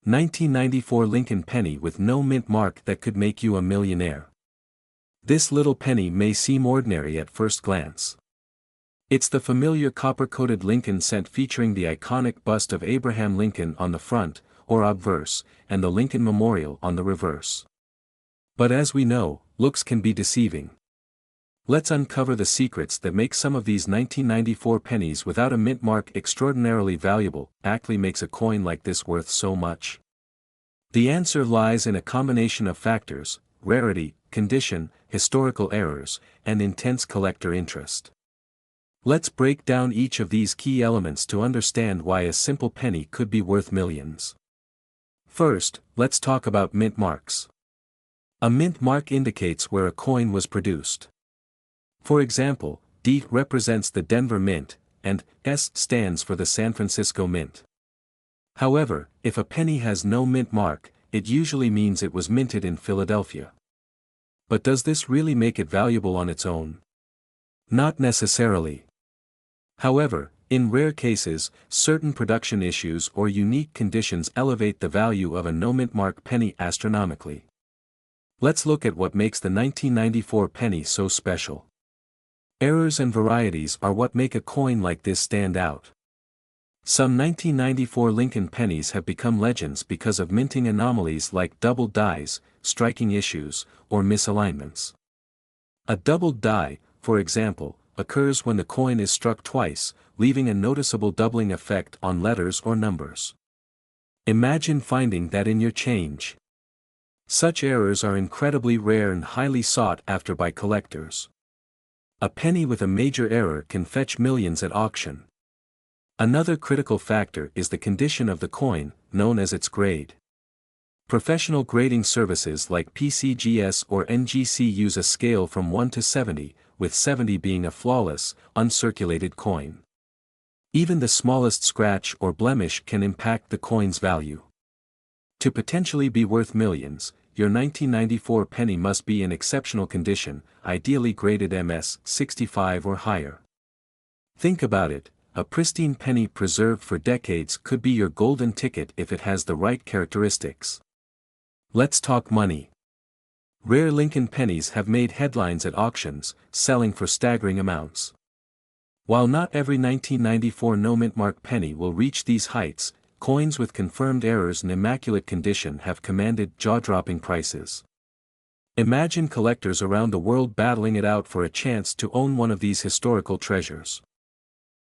1994 Lincoln penny with no mint mark that could make you a millionaire. This little penny may seem ordinary at first glance. It's the familiar copper-coated Lincoln cent featuring the iconic bust of Abraham Lincoln on the front, or obverse, and the Lincoln Memorial on the reverse. But as we know, looks can be deceiving. Let's uncover the secrets that make some of these 1994 pennies without a mint mark extraordinarily valuable. Actually makes a coin like this worth so much. The answer lies in a combination of factors: rarity, condition, historical errors, and intense collector interest. Let's break down each of these key elements to understand why a simple penny could be worth millions. First, let's talk about mint marks. A mint mark indicates where a coin was produced. For example, D represents the Denver Mint, and S stands for the San Francisco Mint. However, if a penny has no mint mark, it usually means it was minted in Philadelphia. But does this really make it valuable on its own? Not necessarily. However, in rare cases, certain production issues or unique conditions elevate the value of a no-mint mark penny astronomically. Let's look at what makes the 1994 penny so special. Errors and varieties are what make a coin like this stand out. Some 1994 Lincoln pennies have become legends because of minting anomalies like doubled dies, striking issues, or misalignments. A doubled die, for example, occurs when the coin is struck twice, leaving a noticeable doubling effect on letters or numbers. Imagine finding that in your change. Such errors are incredibly rare and highly sought after by collectors. A penny with a major error can fetch millions at auction. Another critical factor is the condition of the coin, known as its grade. Professional grading services like PCGS or NGC use a scale from 1 to 70, with 70 being a flawless, uncirculated coin. Even the smallest scratch or blemish can impact the coin's value. To potentially be worth millions, your 1994 penny must be in exceptional condition, ideally graded MS 65 or higher. Think about it, a pristine penny preserved for decades could be your golden ticket if it has the right characteristics. Let's talk money. Rare Lincoln pennies have made headlines at auctions, selling for staggering amounts. While not every 1994 no-mint mark penny will reach these heights, coins with confirmed errors and immaculate condition have commanded jaw-dropping prices. Imagine collectors around the world battling it out for a chance to own one of these historical treasures.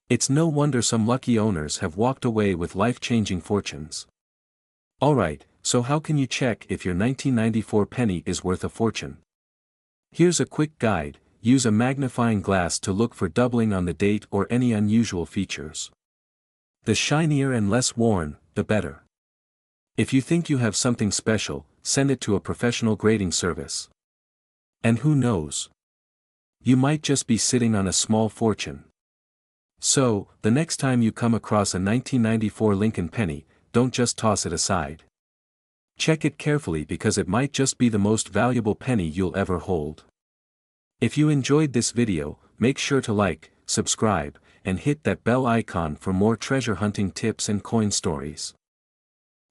It's no wonder some lucky owners have walked away with life-changing fortunes. Alright, so how can you check if your 1994 penny is worth a fortune? Here's a quick guide: use a magnifying glass to look for doubling on the date or any unusual features. The shinier and less worn, the better. If you think you have something special, send it to a professional grading service. And who knows? You might just be sitting on a small fortune. So, the next time you come across a 1994 Lincoln penny, don't just toss it aside. Check it carefully because it might just be the most valuable penny you'll ever hold. If you enjoyed this video, make sure to like, subscribe, and hit that bell icon for more treasure hunting tips and coin stories.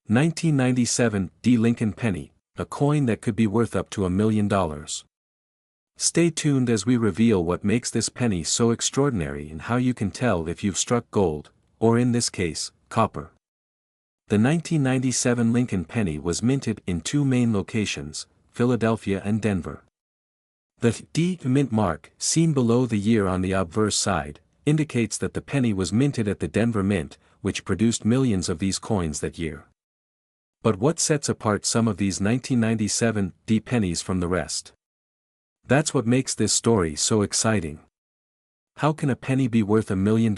1997 D Lincoln penny, a coin that could be worth up to $1 million. Stay tuned as we reveal what makes this penny so extraordinary and how you can tell if you've struck gold, or in this case, copper. The 1997 Lincoln penny was minted in two main locations, Philadelphia and Denver. The D mint mark, seen below the year on the obverse side, indicates that the penny was minted at the Denver Mint, which produced millions of these coins that year. But what sets apart some of these 1997 D pennies from the rest? That's what makes this story so exciting. How can a penny be worth $1 million?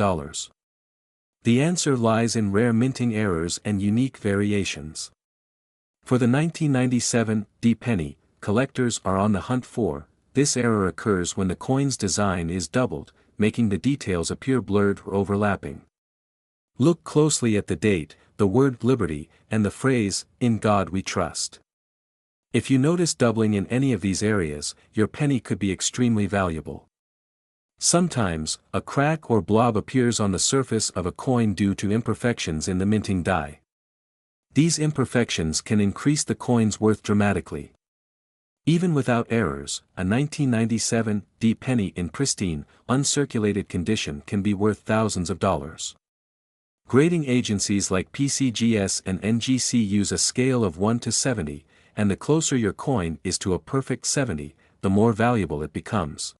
The answer lies in rare minting errors and unique variations. For the 1997 D penny, collectors are on the hunt for. This error occurs when the coin's design is doubled, making the details appear blurred or overlapping. Look closely at the date, the word liberty, and the phrase, "In God we trust." If you notice doubling in any of these areas, your penny could be extremely valuable. Sometimes, a crack or blob appears on the surface of a coin due to imperfections in the minting die. These imperfections can increase the coin's worth dramatically. Even without errors, a 1997 D penny in pristine, uncirculated condition can be worth thousands of dollars. Grading agencies like PCGS and NGC use a scale of 1 to 70, and the closer your coin is to a perfect 70, the more valuable it becomes.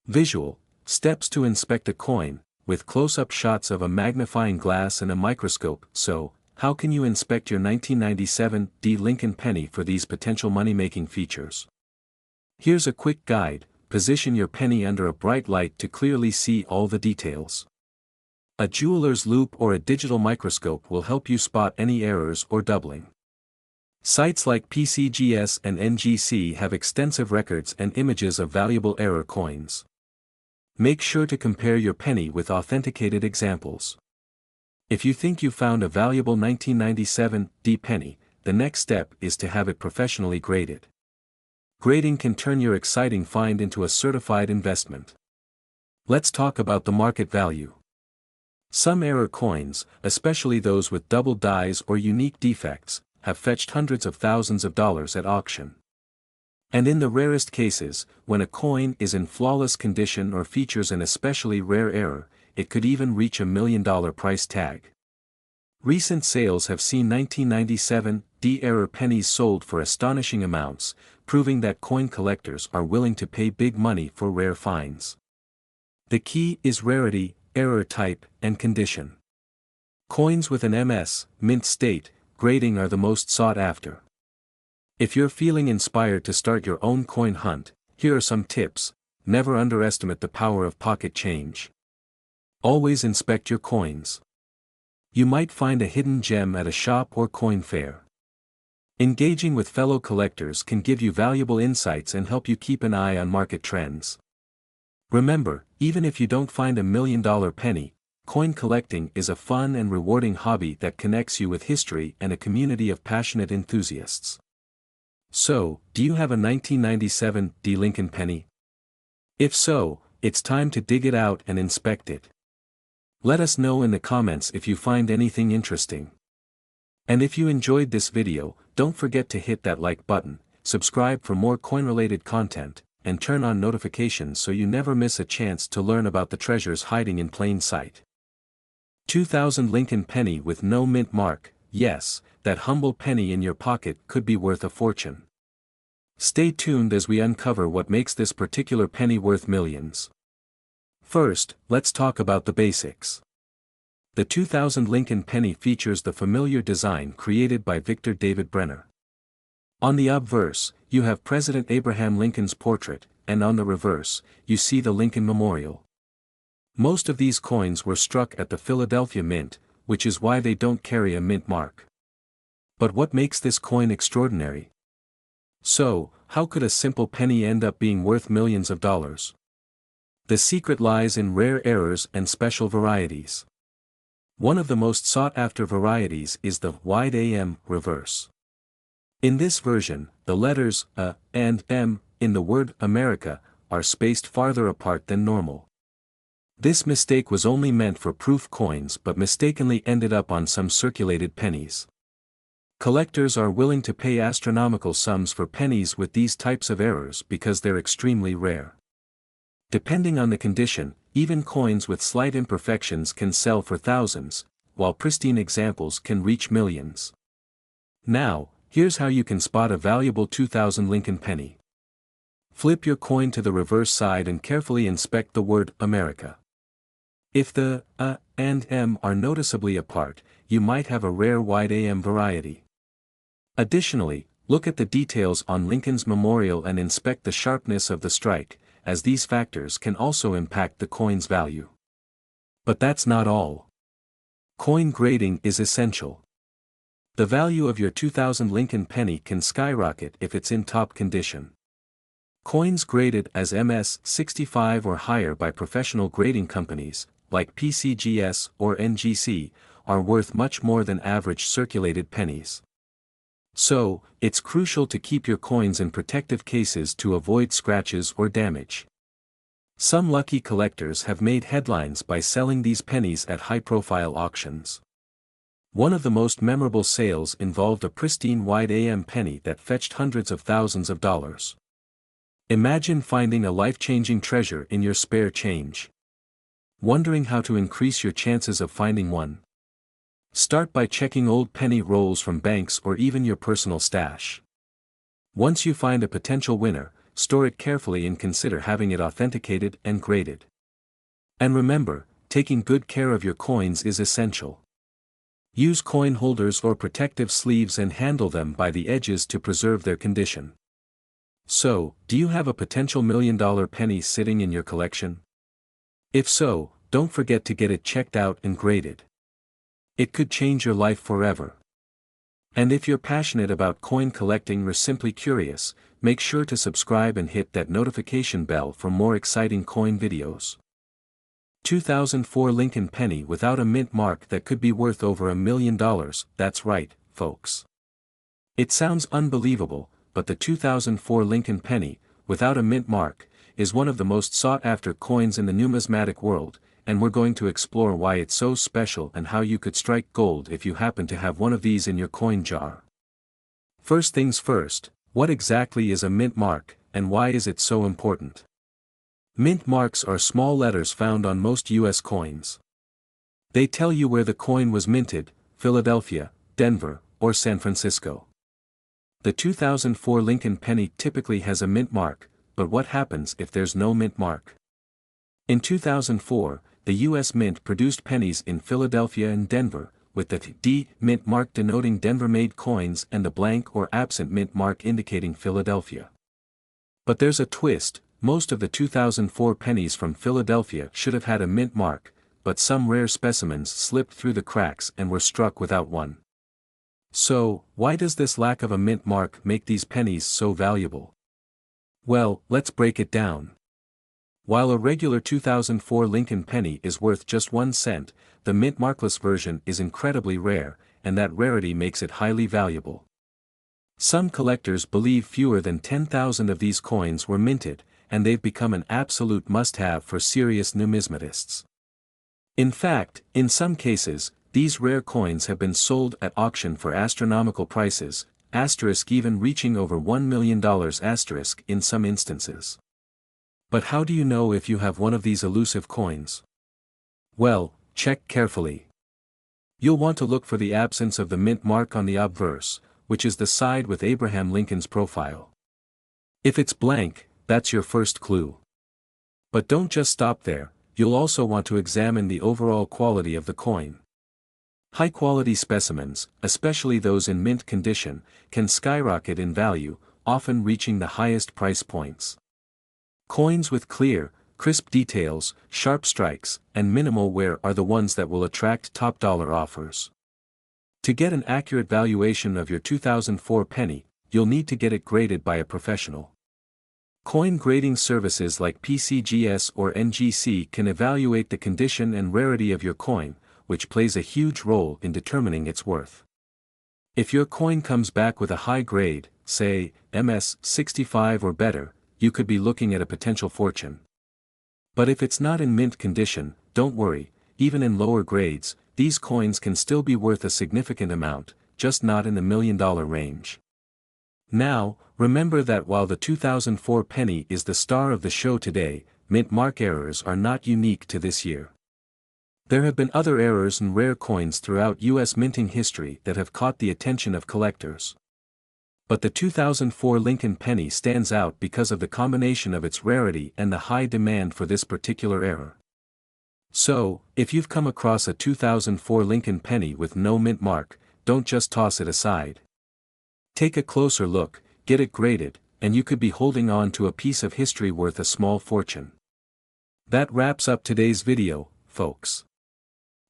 Visual steps to inspect a coin, with close-up shots of a magnifying glass and a microscope. So, how can you inspect your 1997 D Lincoln penny for these potential money-making features? Here's a quick guide: position your penny under a bright light to clearly see all the details. A jeweler's loupe or a digital microscope will help you spot any errors or doubling. Sites like PCGS and NGC have extensive records and images of valuable error coins. Make sure to compare your penny with authenticated examples. If you think you found a valuable 1997 D penny, the next step is to have it professionally graded. Grading can turn your exciting find into a certified investment. Let's talk about the market value. Some error coins, especially those with double dies or unique defects, have fetched hundreds of thousands of dollars at auction. And in the rarest cases, when a coin is in flawless condition or features an especially rare error, it could even reach $1 million price tag. Recent sales have seen 1997 D error pennies sold for astonishing amounts, proving that coin collectors are willing to pay big money for rare finds. The key is rarity, error type, and condition. Coins with an MS, mint state, grading are the most sought after. If you're feeling inspired to start your own coin hunt, here are some tips. Never underestimate the power of pocket change. Always inspect your coins. You might find a hidden gem at a shop or coin fair. Engaging with fellow collectors can give you valuable insights and help you keep an eye on market trends. Remember, even if you don't find $1 million penny, coin collecting is a fun and rewarding hobby that connects you with history and a community of passionate enthusiasts. So, do you have a 1997 D Lincoln penny? If so, it's time to dig it out and inspect it. Let us know in the comments if you find anything interesting. And if you enjoyed this video, don't forget to hit that like button, subscribe for more coin-related content, and turn on notifications so you never miss a chance to learn about the treasures hiding in plain sight. 2000 Lincoln penny with no mint mark. Yes, that humble penny in your pocket could be worth a fortune. Stay tuned as we uncover what makes this particular penny worth millions. First, let's talk about the basics. The 2000 Lincoln penny features the familiar design created by Victor David Brenner. On the obverse, you have President Abraham Lincoln's portrait, and on the reverse, you see the Lincoln Memorial. Most of these coins were struck at the Philadelphia Mint, which is why they don't carry a mint mark. But what makes this coin extraordinary? So, how could a simple penny end up being worth millions of dollars? The secret lies in rare errors and special varieties. One of the most sought-after varieties is the wide AM reverse. In this version, the letters A and M in the word America are spaced farther apart than normal. This mistake was only meant for proof coins but mistakenly ended up on some circulated pennies. Collectors are willing to pay astronomical sums for pennies with these types of errors because they're extremely rare. Depending on the condition, even coins with slight imperfections can sell for thousands, while pristine examples can reach millions. Now, here's how you can spot a valuable 2000 Lincoln penny. Flip your coin to the reverse side and carefully inspect the word America. If the A and M are noticeably apart, you might have a rare wide AM variety. Additionally, look at the details on Lincoln's memorial and inspect the sharpness of the strike, as these factors can also impact the coin's value. But that's not all. Coin grading is essential. The value of your 2000 Lincoln penny can skyrocket if it's in top condition. Coins graded as MS 65 or higher by professional grading companies, like PCGS or NGC, are worth much more than average circulated pennies. So, it's crucial to keep your coins in protective cases to avoid scratches or damage. Some lucky collectors have made headlines by selling these pennies at high-profile auctions. One of the most memorable sales involved a pristine white AM penny that fetched hundreds of thousands of dollars. Imagine finding a life-changing treasure in your spare change. Wondering how to increase your chances of finding one? Start by checking old penny rolls from banks or even your personal stash. Once you find a potential winner, store it carefully and consider having it authenticated and graded. And remember, taking good care of your coins is essential. Use coin holders or protective sleeves and handle them by the edges to preserve their condition. So, do you have a potential $1,000,000 penny sitting in your collection? If so, don't forget to get it checked out and graded. It could change your life forever. And if you're passionate about coin collecting or simply curious, make sure to subscribe and hit that notification bell for more exciting coin videos. 2004 Lincoln penny without a mint mark that could be worth over $1,000,000, that's right, folks. It sounds unbelievable, but the 2004 Lincoln penny, without a mint mark, is one of the most sought-after coins in the numismatic world, and we're going to explore why it's so special and how you could strike gold if you happen to have one of these in your coin jar. First things first, what exactly is a mint mark, and why is it so important? Mint marks are small letters found on most U.S. coins. They tell you where the coin was minted, Philadelphia, Denver, or San Francisco. The 2004 Lincoln penny typically has a mint mark, but what happens if there's no mint mark? In 2004, the U.S. Mint produced pennies in Philadelphia and Denver, with the D mint mark denoting Denver-made coins and the blank or absent mint mark indicating Philadelphia. But there's a twist. Most of the 2004 pennies from Philadelphia should have had a mint mark, but some rare specimens slipped through the cracks and were struck without one. So, why does this lack of a mint mark make these pennies so valuable? Well, let's break it down. While a regular 2004 Lincoln penny is worth just 1 cent, the mint markless version is incredibly rare, and that rarity makes it highly valuable. Some collectors believe fewer than 10,000 of these coins were minted, and they've become an absolute must-have for serious numismatists. In fact, in some cases, these rare coins have been sold at auction for astronomical prices, even reaching over $1 million in some instances. But how do you know if you have one of these elusive coins? Well, check carefully. You'll want to look for the absence of the mint mark on the obverse, which is the side with Abraham Lincoln's profile. If it's blank, that's your first clue. But don't just stop there, you'll also want to examine the overall quality of the coin. High-quality specimens, especially those in mint condition, can skyrocket in value, often reaching the highest price points. Coins with clear, crisp details, sharp strikes, and minimal wear are the ones that will attract top-dollar offers. To get an accurate valuation of your 2004 penny, you'll need to get it graded by a professional. Coin grading services like PCGS or NGC can evaluate the condition and rarity of your coin, which plays a huge role in determining its worth. If your coin comes back with a high grade, say, MS-65 or better, you could be looking at a potential fortune. But if it's not in mint condition, don't worry, even in lower grades, these coins can still be worth a significant amount, just not in the $1 million range. Now, remember that while the 2004 penny is the star of the show today, mint mark errors are not unique to this year. There have been other errors in rare coins throughout U.S. minting history that have caught the attention of collectors. But the 2004 Lincoln penny stands out because of the combination of its rarity and the high demand for this particular error. So, if you've come across a 2004 Lincoln penny with no mint mark, don't just toss it aside. Take a closer look, get it graded, and you could be holding on to a piece of history worth a small fortune. That wraps up today's video, folks.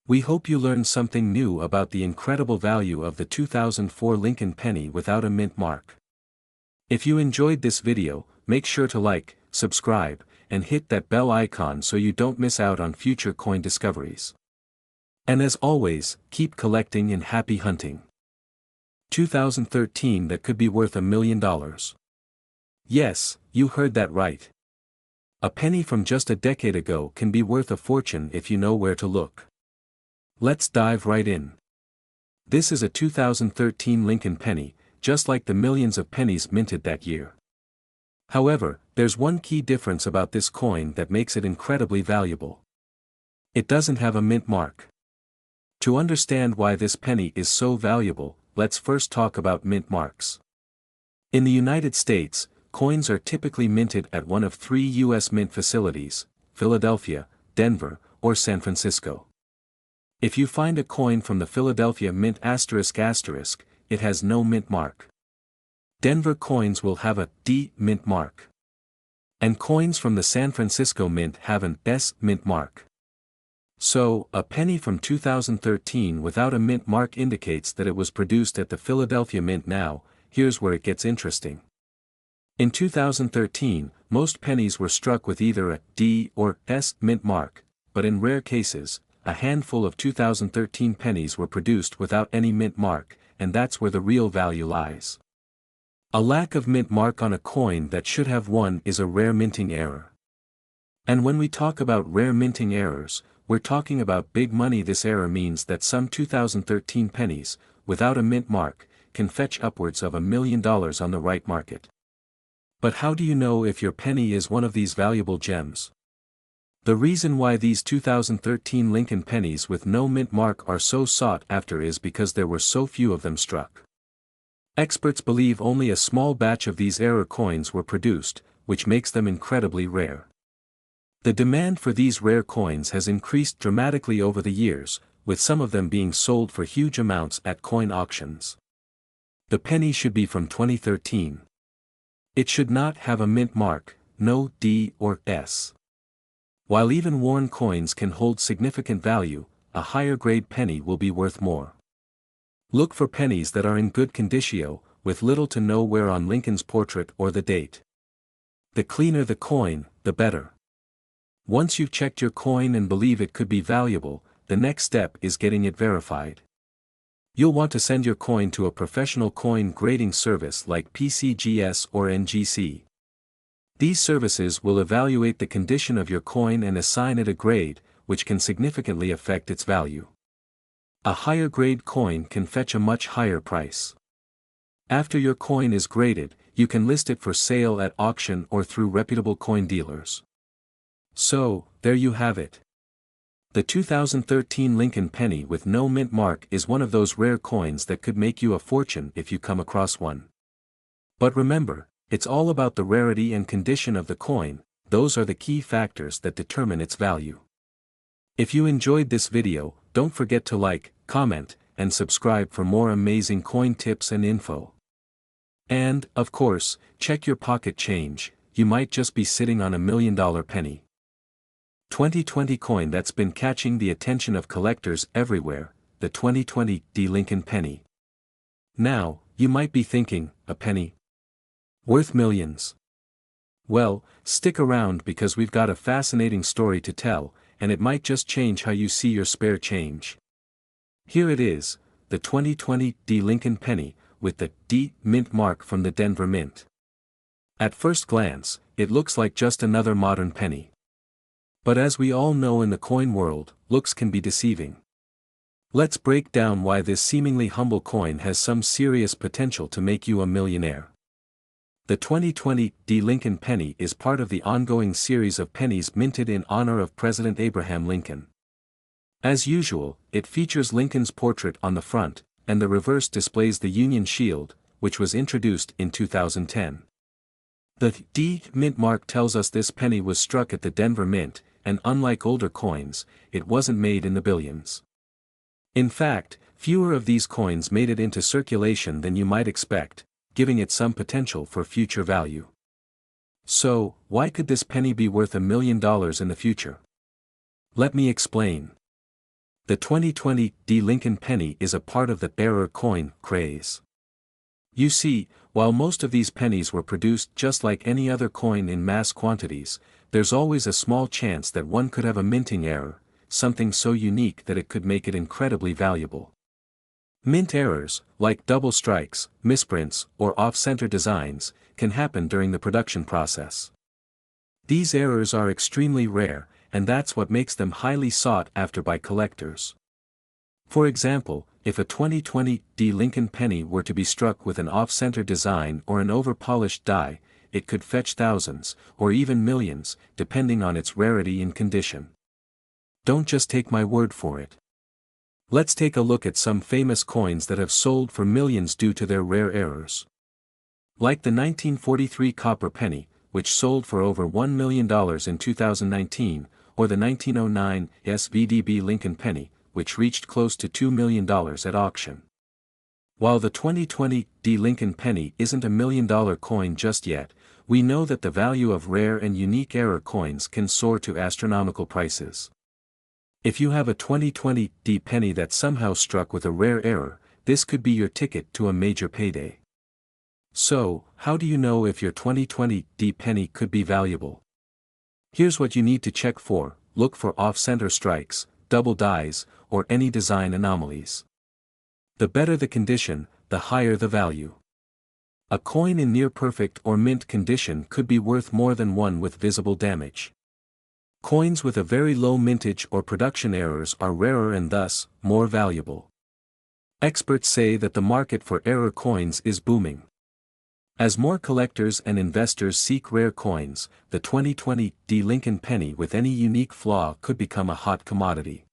We hope you learned something new about the incredible value of the 2004 Lincoln penny without a mint mark. If you enjoyed this video, make sure to like, subscribe, and hit that bell icon so you don't miss out on future coin discoveries. And as always, keep collecting and happy hunting. 2013 that could be worth $1 million. Yes, you heard that right. A penny from just a decade ago can be worth a fortune if you know where to look. Let's dive right in. This is a 2013 Lincoln penny, just like the millions of pennies minted that year. However, there's one key difference about this coin that makes it incredibly valuable. It doesn't have a mint mark. To understand why this penny is so valuable, let's first talk about mint marks. In the United States, coins are typically minted at one of three U.S. mint facilities: Philadelphia, Denver, or San Francisco. If you find a coin from the Philadelphia Mint ***, it has no mint mark. Denver coins will have a D mint mark. And coins from the San Francisco Mint have an S mint mark. So, a penny from 2013 without a mint mark indicates that it was produced at the Philadelphia Mint. Now, here's where it gets interesting. In 2013, most pennies were struck with either a D or S mint mark, but in rare cases, a handful of 2013 pennies were produced without any mint mark, and that's where the real value lies. A lack of mint mark on a coin that should have one is a rare minting error. And when we talk about rare minting errors, we're talking about big money. This error means that some 2013 pennies, without a mint mark, can fetch upwards of $1 million on the right market. But how do you know if your penny is one of these valuable gems? The reason why these 2013 Lincoln pennies with no mint mark are so sought after is because there were so few of them struck. Experts believe only a small batch of these error coins were produced, which makes them incredibly rare. The demand for these rare coins has increased dramatically over the years, with some of them being sold for huge amounts at coin auctions. The penny should be from 2013. It should not have a mint mark, no D or S. While even worn coins can hold significant value, a higher grade penny will be worth more. Look for pennies that are in good condition, with little to no wear on Lincoln's portrait or the date. The cleaner the coin, the better. Once you've checked your coin and believe it could be valuable, the next step is getting it verified. You'll want to send your coin to a professional coin grading service like PCGS or NGC. These services will evaluate the condition of your coin and assign it a grade, which can significantly affect its value. A higher grade coin can fetch a much higher price. After your coin is graded, you can list it for sale at auction or through reputable coin dealers. So, there you have it. The 2013 Lincoln penny with no mint mark is one of those rare coins that could make you a fortune if you come across one. But remember, it's all about the rarity and condition of the coin. Those are the key factors that determine its value. If you enjoyed this video, don't forget to like, comment, and subscribe for more amazing coin tips and info. And, of course, check your pocket change. You might just be sitting on $1 million penny. 2020 coin that's been catching the attention of collectors everywhere, the 2020 Lincoln penny. Now, you might be thinking, a penny? Worth millions? Well, stick around because we've got a fascinating story to tell, and it might just change how you see your spare change. Here it is, the 2020 Lincoln penny, with the D mint mark from the Denver Mint. At first glance, it looks like just another modern penny. But as we all know in the coin world, looks can be deceiving. Let's break down why this seemingly humble coin has some serious potential to make you a millionaire. The 2020 Lincoln penny is part of the ongoing series of pennies minted in honor of President Abraham Lincoln. As usual, it features Lincoln's portrait on the front, and the reverse displays the Union Shield, which was introduced in 2010. The D mint mark tells us this penny was struck at the Denver Mint, and unlike older coins, it wasn't made in the billions. In fact, fewer of these coins made it into circulation than you might expect, giving it some potential for future value. So, why could this penny be worth $1 million in the future? Let me explain. The 2020 Lincoln penny is a part of the error coin craze. You see, while most of these pennies were produced just like any other coin in mass quantities, there's always a small chance that one could have a minting error, something so unique that it could make it incredibly valuable. Mint errors, like double strikes, misprints, or off-center designs, can happen during the production process. These errors are extremely rare, and that's what makes them highly sought after by collectors. For example, if a 2020 D Lincoln penny were to be struck with an off-center design or an over-polished die, it could fetch thousands, or even millions, depending on its rarity and condition. Don't just take my word for it. Let's take a look at some famous coins that have sold for millions due to their rare errors. Like the 1943 copper penny, which sold for over $1 million in 2019, or the 1909 SVDB Lincoln penny, which reached close to $2 million at auction. While the 2020 D Lincoln penny isn't a $1 million coin just yet, we know that the value of rare and unique error coins can soar to astronomical prices. If you have a 2020 D penny that somehow struck with a rare error, this could be your ticket to a major payday. So, how do you know if your 2020 D penny could be valuable? Here's what you need to check for: look for off-center strikes, double dies, or any design anomalies. The better the condition, the higher the value. A coin in near-perfect or mint condition could be worth more than one with visible damage. Coins with a very low mintage or production errors are rarer and thus, more valuable. Experts say that the market for error coins is booming. As more collectors and investors seek rare coins, the 2020 D Lincoln penny with any unique flaw could become a hot commodity.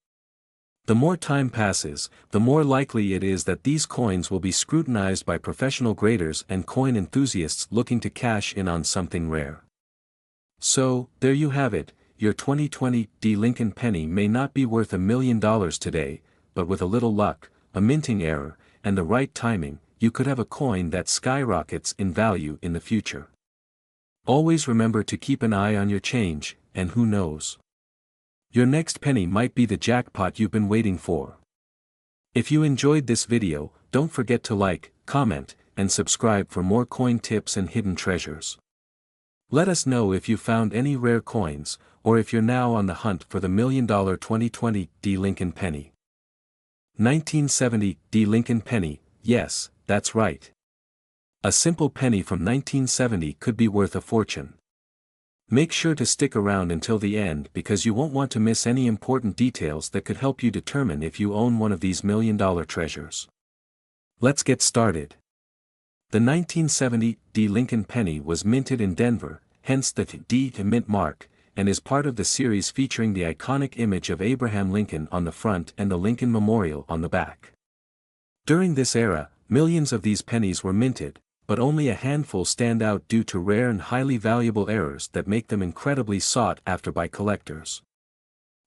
The more time passes, the more likely it is that these coins will be scrutinized by professional graders and coin enthusiasts looking to cash in on something rare. So, there you have it, your 2020 D Lincoln penny may not be worth $1 million today, but with a little luck, a minting error, and the right timing, you could have a coin that skyrockets in value in the future. Always remember to keep an eye on your change, and who knows? Your next penny might be the jackpot you've been waiting for. If you enjoyed this video, don't forget to like, comment, and subscribe for more coin tips and hidden treasures. Let us know if you found any rare coins, or if you're now on the hunt for the $1 million 2020 D Lincoln penny. 1970 D Lincoln penny, yes, that's right. A simple penny from 1970 could be worth a fortune. Make sure to stick around until the end because you won't want to miss any important details that could help you determine if you own one of these $1 million treasures. Let's get started. The 1970 D Lincoln penny was minted in Denver, hence the D mint mark, and is part of the series featuring the iconic image of Abraham Lincoln on the front and the Lincoln Memorial on the back. During this era, millions of these pennies were minted, but only a handful stand out due to rare and highly valuable errors that make them incredibly sought after by collectors.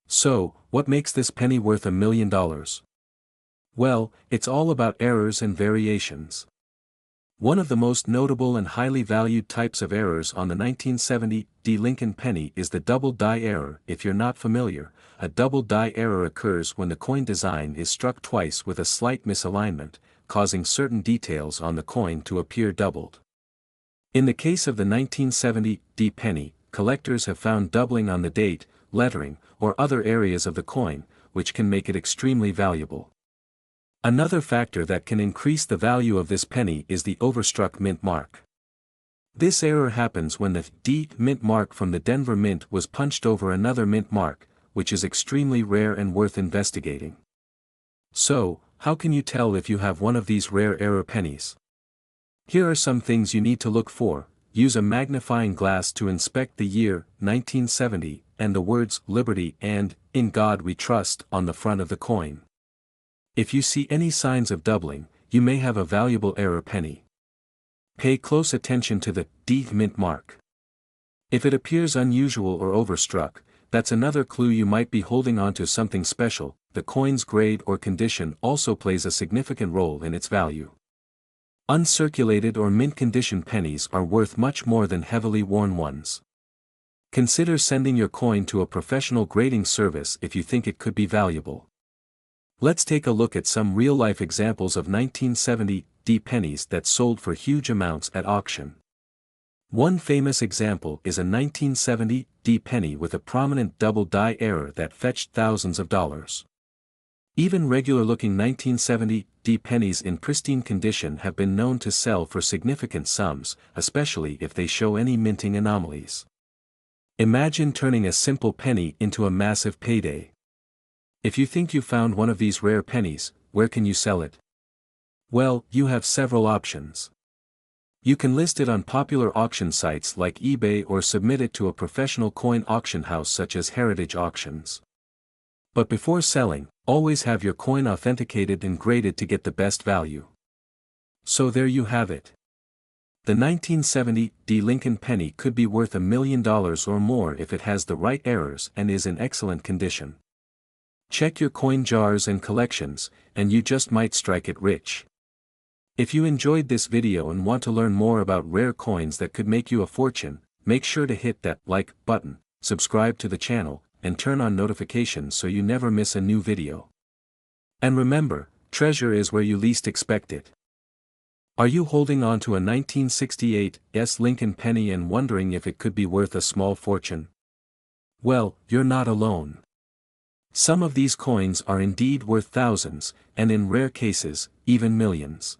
So, what makes this penny worth $1 million? Well, it's all about errors and variations. One of the most notable and highly valued types of errors on the 1970 D Lincoln penny is the double die error. If you're not familiar, a double die error occurs when the coin design is struck twice with a slight misalignment, causing certain details on the coin to appear doubled. In the case of the 1970 D penny, collectors have found doubling on the date, lettering, or other areas of the coin, which can make it extremely valuable. Another factor that can increase the value of this penny is the overstruck mint mark. This error happens when the D mint mark from the Denver Mint was punched over another mint mark, which is extremely rare and worth investigating. So, how can you tell if you have one of these rare error pennies? Here are some things you need to look for. Use a magnifying glass to inspect the year, 1970, and the words "Liberty" and "In God We Trust" on the front of the coin. If you see any signs of doubling, you may have a valuable error penny. Pay close attention to the D mint mark. If it appears unusual or overstruck, that's another clue you might be holding on to something special. The coin's grade or condition also plays a significant role in its value. Uncirculated or mint condition pennies are worth much more than heavily worn ones. Consider sending your coin to a professional grading service if you think it could be valuable. Let's take a look at some real-life examples of 1970 D pennies that sold for huge amounts at auction. One famous example is a 1970 D penny with a prominent double die error that fetched thousands of dollars. Even regular-looking 1970 D pennies in pristine condition have been known to sell for significant sums, especially if they show any minting anomalies. Imagine turning a simple penny into a massive payday. If you think you found one of these rare pennies, where can you sell it? Well, you have several options. You can list it on popular auction sites like eBay or submit it to a professional coin auction house such as Heritage Auctions. But before selling, always have your coin authenticated and graded to get the best value. So there you have it. The 1970 Lincoln penny could be worth $1 million or more if it has the right errors and is in excellent condition. Check your coin jars and collections, and you just might strike it rich. If you enjoyed this video and want to learn more about rare coins that could make you a fortune, make sure to hit that like button, subscribe to the channel, and turn on notifications so you never miss a new video. And remember, treasure is where you least expect it. Are you holding on to a 1968 Lincoln penny and wondering if it could be worth a small fortune? Well, you're not alone. Some of these coins are indeed worth thousands, and in rare cases, even millions.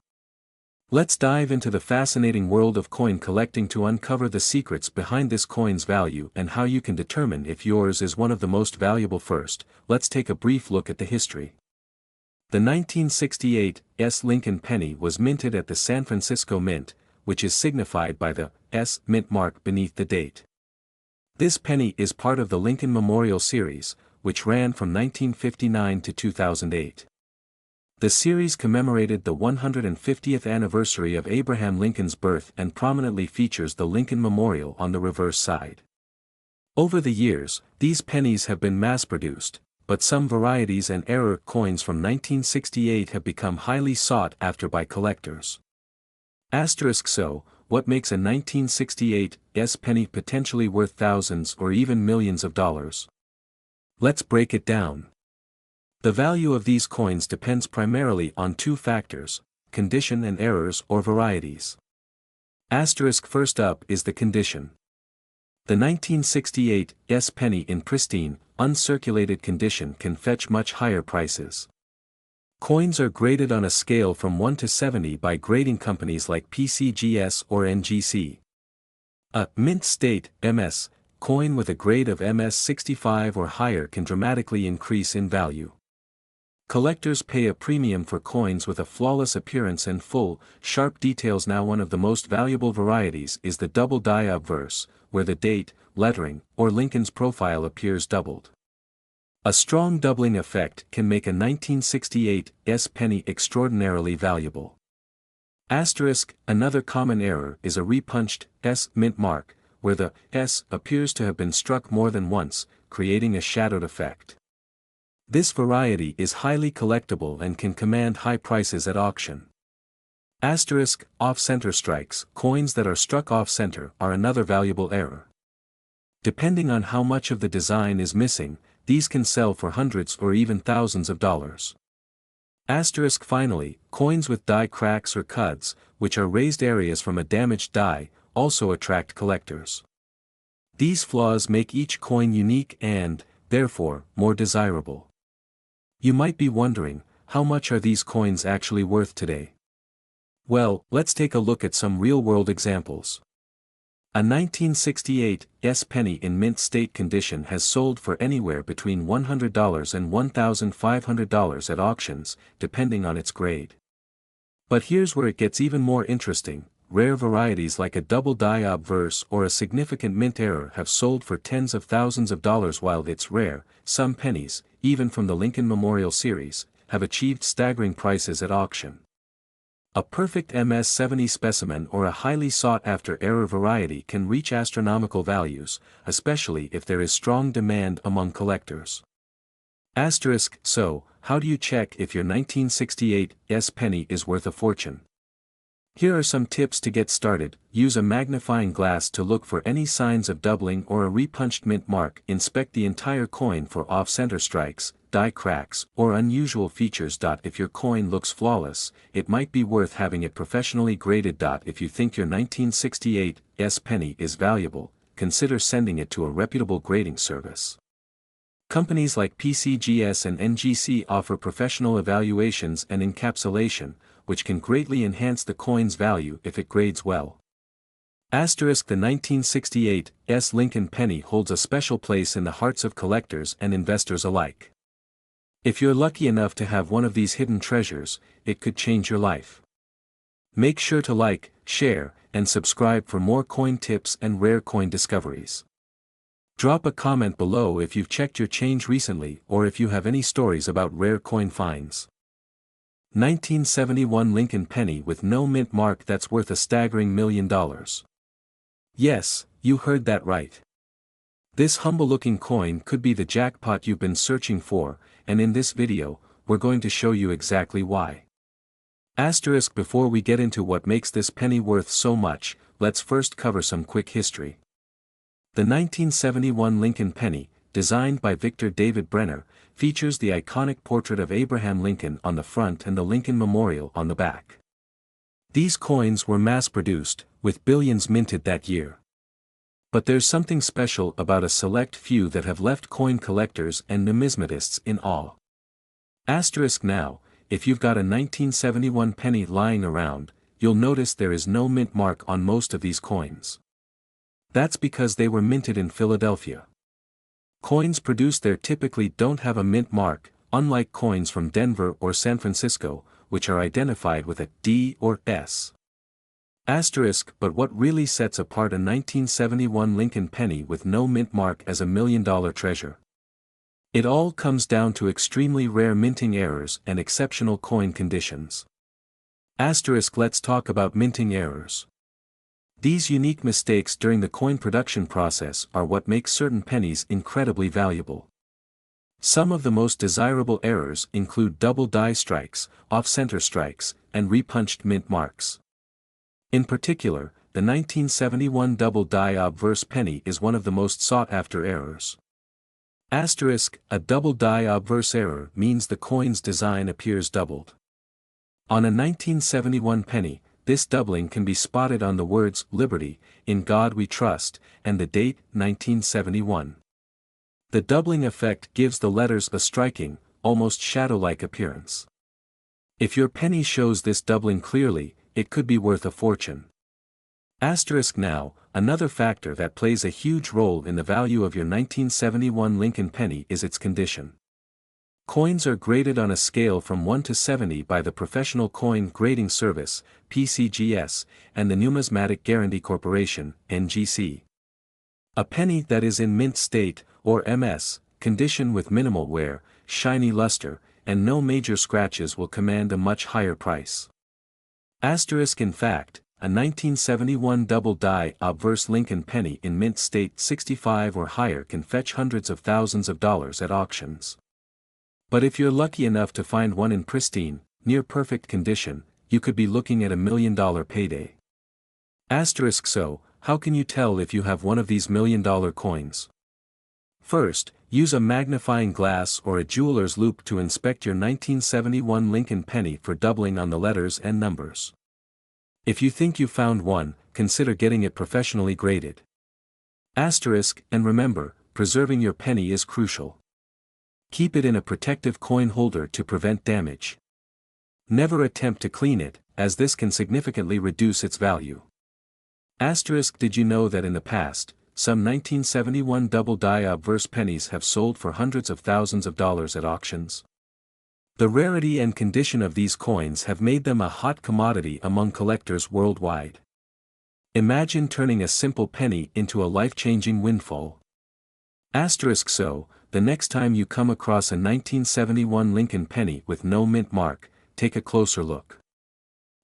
Let's dive into the fascinating world of coin collecting to uncover the secrets behind this coin's value and how you can determine if yours is one of the most valuable. First, let's take a brief look at the history. The 1968 Lincoln penny was minted at the San Francisco Mint, which is signified by the S mint mark beneath the date. This penny is part of the Lincoln Memorial Series, which ran from 1959 to 2008. The series commemorated the 150th anniversary of Abraham Lincoln's birth and prominently features the Lincoln Memorial on the reverse side. Over the years, these pennies have been mass-produced, but some varieties and error coins from 1968 have become highly sought after by collectors. So, what makes a 1968 penny potentially worth thousands or even millions of dollars? Let's break it down. The value of these coins depends primarily on two factors: condition and errors or varieties. First up is the condition. The 1968 penny in pristine, uncirculated condition can fetch much higher prices. Coins are graded on a scale from 1 to 70 by grading companies like PCGS or NGC. A mint state MS coin with a grade of MS 65 or higher can dramatically increase in value. Collectors pay a premium for coins with a flawless appearance and full, sharp details. Now one of the most valuable varieties is the double die obverse, where the date, lettering, or Lincoln's profile appears doubled. A strong doubling effect can make a 1968 penny extraordinarily valuable. Another common error is a repunched S mint mark, where the S appears to have been struck more than once, creating a shadowed effect. This variety is highly collectible and can command high prices at auction. Off-center strikes, coins that are struck off-center are another valuable error. Depending on how much of the design is missing, these can sell for hundreds or even thousands of dollars. Finally, coins with die cracks or cuds, which are raised areas from a damaged die, also attract collectors. These flaws make each coin unique and, therefore, more desirable. You might be wondering, how much are these coins actually worth today? Well, let's take a look at some real-world examples. A 1968 penny in mint state condition has sold for anywhere between $100 and $1,500 at auctions, depending on its grade. But here's where it gets even more interesting: rare varieties like a double die obverse or a significant mint error have sold for tens of thousands of dollars. While it's rare, some pennies, even from the Lincoln Memorial Series, have achieved staggering prices at auction. A perfect MS 70 specimen or a highly sought-after error variety can reach astronomical values, especially if there is strong demand among collectors. So, how do you check if your 1968 penny is worth a fortune? Here are some tips to get started. Use a magnifying glass to look for any signs of doubling or a repunched mint mark. Inspect the entire coin for off-center strikes, die cracks, or unusual features. If your coin looks flawless, it might be worth having it professionally graded. If you think your 1968 penny is valuable, consider sending it to a reputable grading service. Companies like PCGS and NGC offer professional evaluations and encapsulation, which can greatly enhance the coin's value if it grades well. The 1968 Lincoln penny holds a special place in the hearts of collectors and investors alike. If you're lucky enough to have one of these hidden treasures, it could change your life. Make sure to like, share, and subscribe for more coin tips and rare coin discoveries. Drop a comment below if you've checked your change recently or if you have any stories about rare coin finds. 1971 Lincoln penny with no mint mark that's worth a staggering $1 million. Yes, you heard that right. This humble-looking coin could be the jackpot you've been searching for, and in this video, we're going to show you exactly why. Before we get into what makes this penny worth so much, let's first cover some quick history. The 1971 Lincoln penny, designed by Victor David Brenner, features the iconic portrait of Abraham Lincoln on the front and the Lincoln Memorial on the back. These coins were mass-produced, with billions minted that year. But there's something special about a select few that have left coin collectors and numismatists in awe. Now, if you've got a 1971 penny lying around, you'll notice there is no mint mark on most of these coins. That's because they were minted in Philadelphia. Coins produced there typically don't have a mint mark, unlike coins from Denver or San Francisco, which are identified with a D or S. But what really sets apart a 1971 Lincoln penny with no mint mark as a $1 million treasure? It all comes down to extremely rare minting errors and exceptional coin conditions. Let's talk about minting errors. These unique mistakes during the coin production process are what makes certain pennies incredibly valuable. Some of the most desirable errors include double die strikes, off-center strikes, and repunched mint marks. In particular, the 1971 double die obverse penny is one of the most sought-after errors. A double die obverse error means the coin's design appears doubled. On a 1971 penny, this doubling can be spotted on the words "Liberty, in God We Trust," and the date, 1971. The doubling effect gives the letters a striking, almost shadow-like appearance. If your penny shows this doubling clearly, it could be worth a fortune. Now, another factor that plays a huge role in the value of your 1971 Lincoln penny is its condition. Coins are graded on a scale from 1 to 70 by the Professional Coin Grading Service, PCGS, and the Numismatic Guarantee Corporation, NGC. A penny that is in mint state, or MS, condition with minimal wear, shiny luster, and no major scratches will command a much higher price. In fact, a 1971 double die obverse Lincoln penny in mint state 65 or higher can fetch hundreds of thousands of dollars at auctions. But if you're lucky enough to find one in pristine, near-perfect condition, you could be looking at $1 million payday. So, how can you tell if you have one of these $1 million coins? First, use a magnifying glass or a jeweler's loupe to inspect your 1971 Lincoln penny for doubling on the letters and numbers. If you think you found one, consider getting it professionally graded. And remember, preserving your penny is crucial. Keep it in a protective coin holder to prevent damage. Never attempt to clean it, as this can significantly reduce its value. Did you know that in the past, some 1971 double die obverse pennies have sold for hundreds of thousands of dollars at auctions? The rarity and condition of these coins have made them a hot commodity among collectors worldwide. Imagine turning a simple penny into a life-changing windfall. The next time you come across a 1971 Lincoln penny with no mint mark, take a closer look.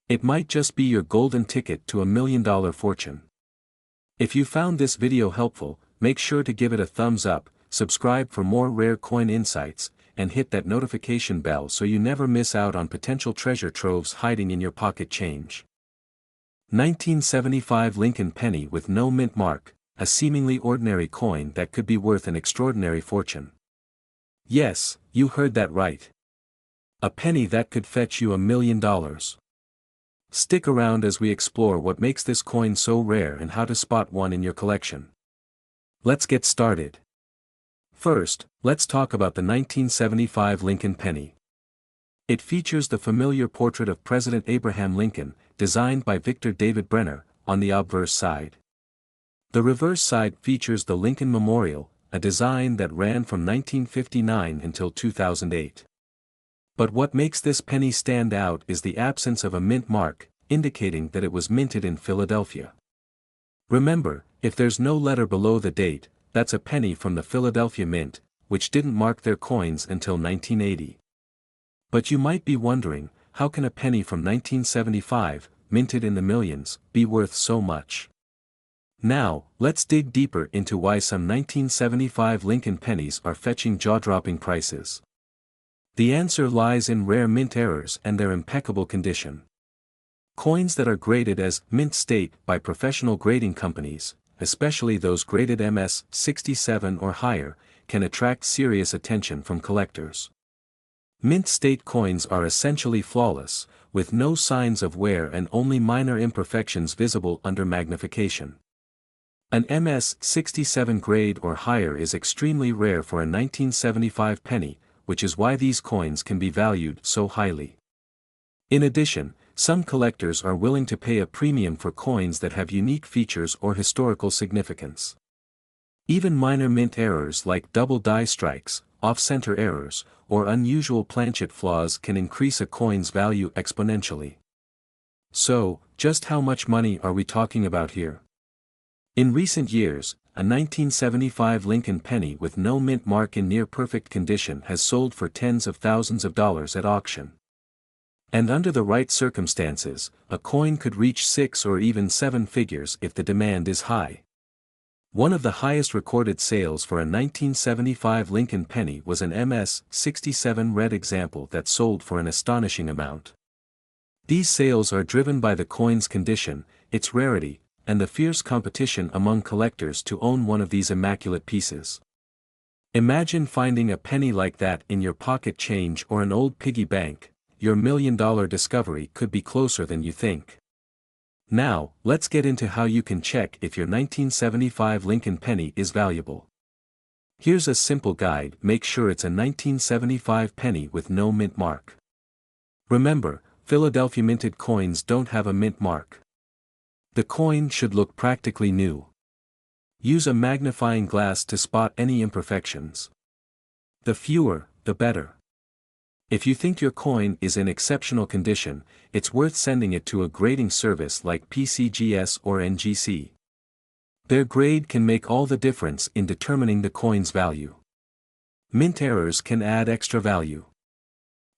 It might just be your golden ticket to $1 million fortune. If you found this video helpful, make sure to give it a thumbs up, subscribe for more rare coin insights, and hit that notification bell so you never miss out on potential treasure troves hiding in your pocket change. 1975 Lincoln penny with no mint mark, a seemingly ordinary coin that could be worth an extraordinary fortune. Yes, you heard that right. A penny that could fetch you $1 million. Stick around as we explore what makes this coin so rare and how to spot one in your collection. Let's get started. First, let's talk about the 1975 Lincoln penny. It features the familiar portrait of President Abraham Lincoln, designed by Victor David Brenner, on the obverse side. The reverse side features the Lincoln Memorial, a design that ran from 1959 until 2008. But what makes this penny stand out is the absence of a mint mark, indicating that it was minted in Philadelphia. Remember, if there's no letter below the date, that's a penny from the Philadelphia Mint, which didn't mark their coins until 1980. But you might be wondering, how can a penny from 1975, minted in the millions, be worth so much? Now, let's dig deeper into why some 1975 Lincoln pennies are fetching jaw-dropping prices. The answer lies in rare mint errors and their impeccable condition. Coins that are graded as mint state by professional grading companies, especially those graded MS 67 or higher, can attract serious attention from collectors. Mint state coins are essentially flawless, with no signs of wear and only minor imperfections visible under magnification. An MS 67 grade or higher is extremely rare for a 1975 penny, which is why these coins can be valued so highly. In addition, some collectors are willing to pay a premium for coins that have unique features or historical significance. Even minor mint errors like double die strikes, off-center errors, or unusual planchet flaws can increase a coin's value exponentially. So, just how much money are we talking about here? In recent years, a 1975 Lincoln penny with no mint mark in near-perfect condition has sold for tens of thousands of dollars at auction. And under the right circumstances, a coin could reach 6 or even 7 figures if the demand is high. One of the highest recorded sales for a 1975 Lincoln penny was an MS 67 red example that sold for an astonishing amount. These sales are driven by the coin's condition, its rarity, and the fierce competition among collectors to own one of these immaculate pieces. Imagine finding a penny like that in your pocket change or an old piggy bank. Your million-dollar discovery could be closer than you think. Now, let's get into how you can check if your 1975 Lincoln penny is valuable. Here's a simple guide: make sure it's a 1975 penny with no mint mark. Remember, Philadelphia minted coins don't have a mint mark. The coin should look practically new. Use a magnifying glass to spot any imperfections. The fewer, the better. If you think your coin is in exceptional condition, it's worth sending it to a grading service like PCGS or NGC. Their grade can make all the difference in determining the coin's value. Mint errors can add extra value.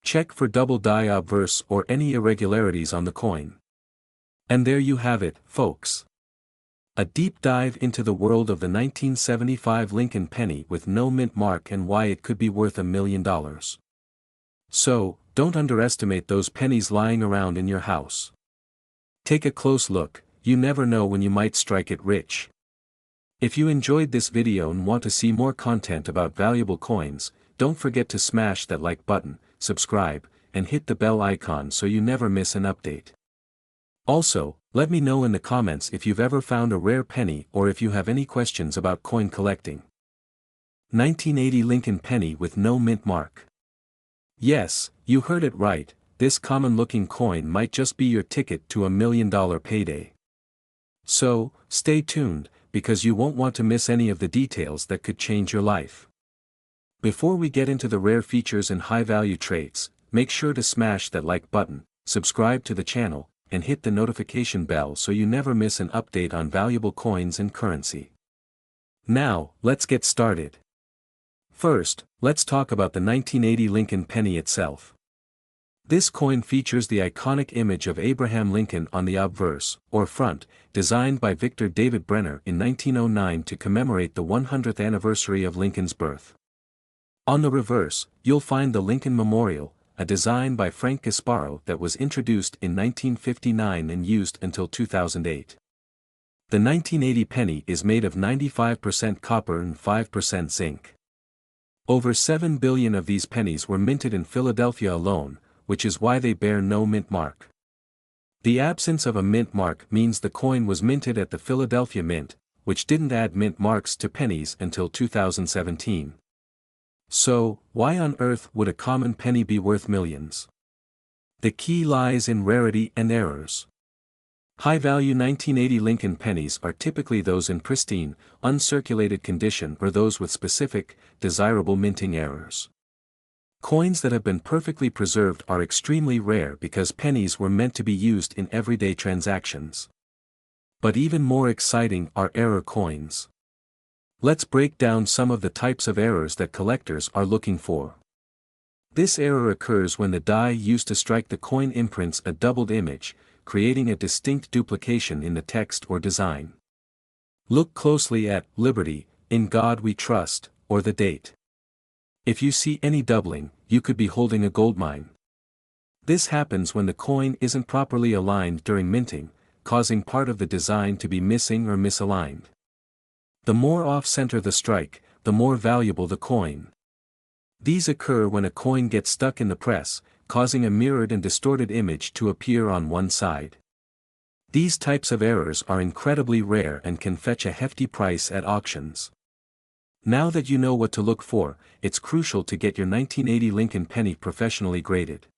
Check for double die obverse or any irregularities on the coin. And there you have it, folks. A deep dive into the world of the 1975 Lincoln penny with no mint mark and why it could be worth $1 million. So, don't underestimate those pennies lying around in your house. Take a close look, you never know when you might strike it rich. If you enjoyed this video and want to see more content about valuable coins, don't forget to smash that like button, subscribe, and hit the bell icon so you never miss an update. Also, let me know in the comments if you've ever found a rare penny or if you have any questions about coin collecting. 1980 Lincoln penny with no mint mark. Yes, you heard it right, this common-looking coin might just be your ticket to $1 million payday. So, stay tuned, because you won't want to miss any of the details that could change your life. Before we get into the rare features and high-value traits, make sure to smash that like button, subscribe to the channel, and hit the notification bell so you never miss an update on valuable coins and currency. Now, let's get started. First, let's talk about the 1980 Lincoln penny itself. This coin features the iconic image of Abraham Lincoln on the obverse, or front, designed by Victor David Brenner in 1909 to commemorate the 100th anniversary of Lincoln's birth. On the reverse, you'll find the Lincoln Memorial, a design by Frank Gasparo that was introduced in 1959 and used until 2008. The 1980 penny is made of 95% copper and 5% zinc. Over 7 billion of these pennies were minted in Philadelphia alone, which is why they bear no mint mark. The absence of a mint mark means the coin was minted at the Philadelphia Mint, which didn't add mint marks to pennies until 2017. So, why on earth would a common penny be worth millions? The key lies in rarity and errors. High-value 1980 Lincoln pennies are typically those in pristine, uncirculated condition or those with specific, desirable minting errors. Coins that have been perfectly preserved are extremely rare because pennies were meant to be used in everyday transactions. But even more exciting are error coins. Let's break down some of the types of errors that collectors are looking for. This error occurs when the die used to strike the coin imprints a doubled image, creating a distinct duplication in the text or design. Look closely at "Liberty, in God We Trust," or the date. If you see any doubling, you could be holding a goldmine. This happens when the coin isn't properly aligned during minting, causing part of the design to be missing or misaligned. The more off-center the strike, the more valuable the coin. These occur when a coin gets stuck in the press, causing a mirrored and distorted image to appear on one side. These types of errors are incredibly rare and can fetch a hefty price at auctions. Now that you know what to look for, it's crucial to get your 1980 Lincoln penny professionally graded.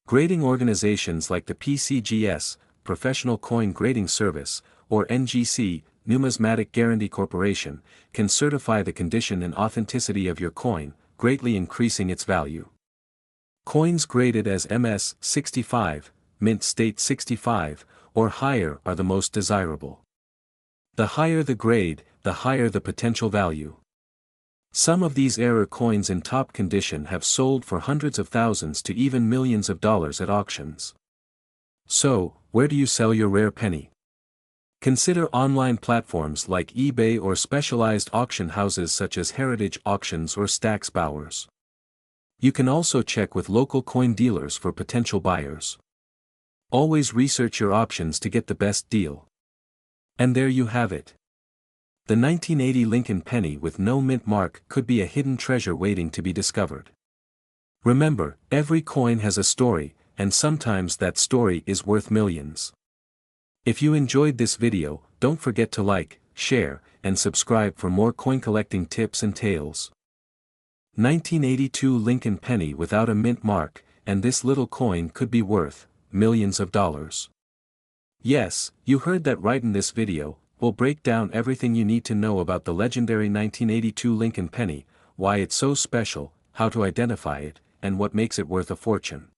Grading organizations like the PCGS, Professional Coin Grading Service, or NGC, Numismatic Guarantee Corporation, can certify the condition and authenticity of your coin, greatly increasing its value. Coins graded as MS 65, Mint State 65, or higher are the most desirable. The higher the grade, the higher the potential value. Some of these error coins in top condition have sold for hundreds of thousands to even millions of dollars at auctions. So, where do you sell your rare penny? Consider online platforms like eBay or specialized auction houses such as Heritage Auctions or Stack's Bowers. You can also check with local coin dealers for potential buyers. Always research your options to get the best deal. And there you have it. The 1980 Lincoln penny with no mint mark could be a hidden treasure waiting to be discovered. Remember, every coin has a story, and sometimes that story is worth millions. If you enjoyed this video, don't forget to like, share, and subscribe for more coin collecting tips and tales. 1982 Lincoln penny without a mint mark, and this little coin could be worth millions of dollars. Yes, you heard that right. In this video, we'll break down everything you need to know about the legendary 1982 Lincoln penny, why it's so special, how to identify it, and what makes it worth a fortune.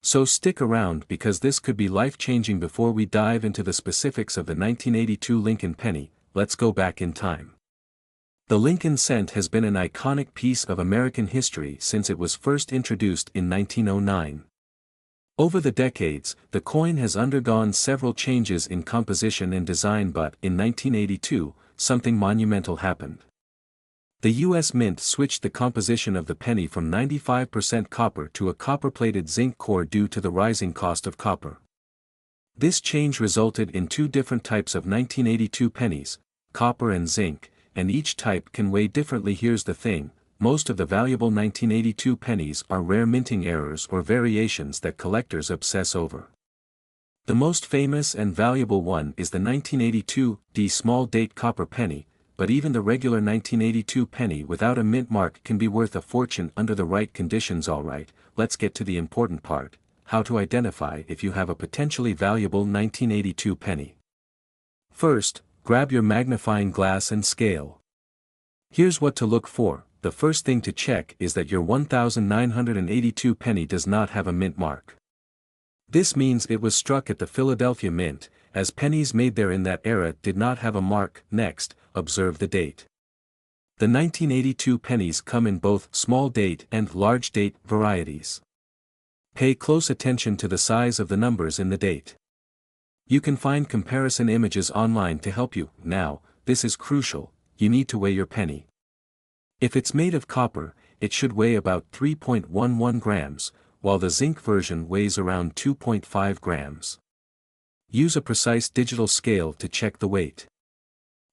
So stick around because this could be life-changing. Before we dive into the specifics of the 1982 Lincoln penny, let's go back in time. The Lincoln cent has been an iconic piece of American history since it was first introduced in 1909. Over the decades, the coin has undergone several changes in composition and design, but in 1982, something monumental happened. The U.S. Mint switched the composition of the penny from 95% copper to a copper-plated zinc core due to the rising cost of copper. This change resulted in two different types of 1982 pennies, copper and zinc, and each type can weigh differently. Here's the thing. Most of the valuable 1982 pennies are rare minting errors or variations that collectors obsess over. The most famous and valuable one is the 1982 D small date copper penny, but even the regular 1982 penny without a mint mark can be worth a fortune under the right conditions. Alright, let's get to the important part, how to identify if you have a potentially valuable 1982 penny. First, grab your magnifying glass and scale. Here's what to look for. The first thing to check is that your 1982 penny does not have a mint mark. This means it was struck at the Philadelphia Mint, as pennies made there in that era did not have a mark. Next, observe the date. The 1982 pennies come in both small date and large date varieties. Pay close attention to the size of the numbers in the date. You can find comparison images online to help you. Now, this is crucial, you need to weigh your penny. If it's made of copper, it should weigh about 3.11 grams, while the zinc version weighs around 2.5 grams. Use a precise digital scale to check the weight.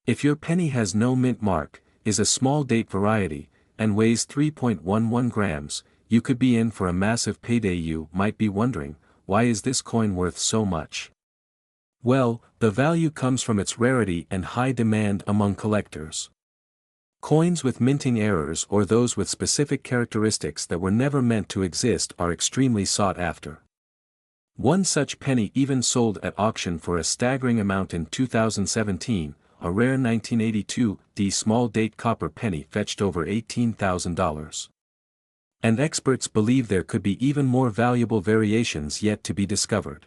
If your penny has no mint mark, is a small date variety, and weighs 3.11 grams, you could be in for a massive payday. You might be wondering, why is this coin worth so much? Well, the value comes from its rarity and high demand among collectors. Coins with minting errors or those with specific characteristics that were never meant to exist are extremely sought after. One such penny even sold at auction for a staggering amount in 2017, a rare 1982 D small date copper penny fetched over $18,000. And experts believe there could be even more valuable variations yet to be discovered.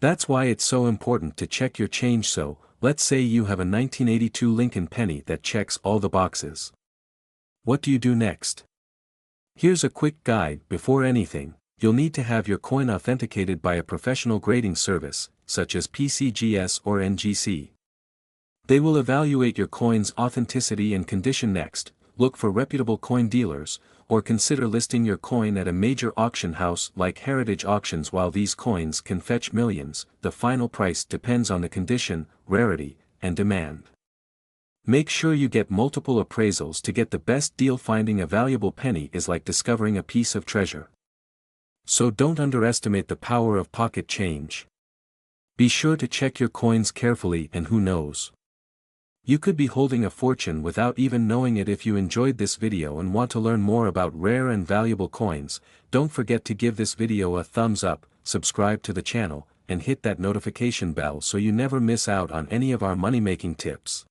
That's why it's so important to check your change. So, let's say you have a 1982 Lincoln penny that checks all the boxes. What do you do next? Here's a quick guide. Before anything, you'll need to have your coin authenticated by a professional grading service, such as PCGS or NGC. They will evaluate your coin's authenticity and condition. Next, look for reputable coin dealers, or consider listing your coin at a major auction house like Heritage Auctions. While these coins can fetch millions, the final price depends on the condition, rarity, and demand. Make sure you get multiple appraisals to get the best deal. Finding a valuable penny is like discovering a piece of treasure. So don't underestimate the power of pocket change. Be sure to check your coins carefully, and who knows, you could be holding a fortune without even knowing it. If you enjoyed this video and want to learn more about rare and valuable coins, don't forget to give this video a thumbs up, subscribe to the channel, and hit that notification bell so you never miss out on any of our money-making tips.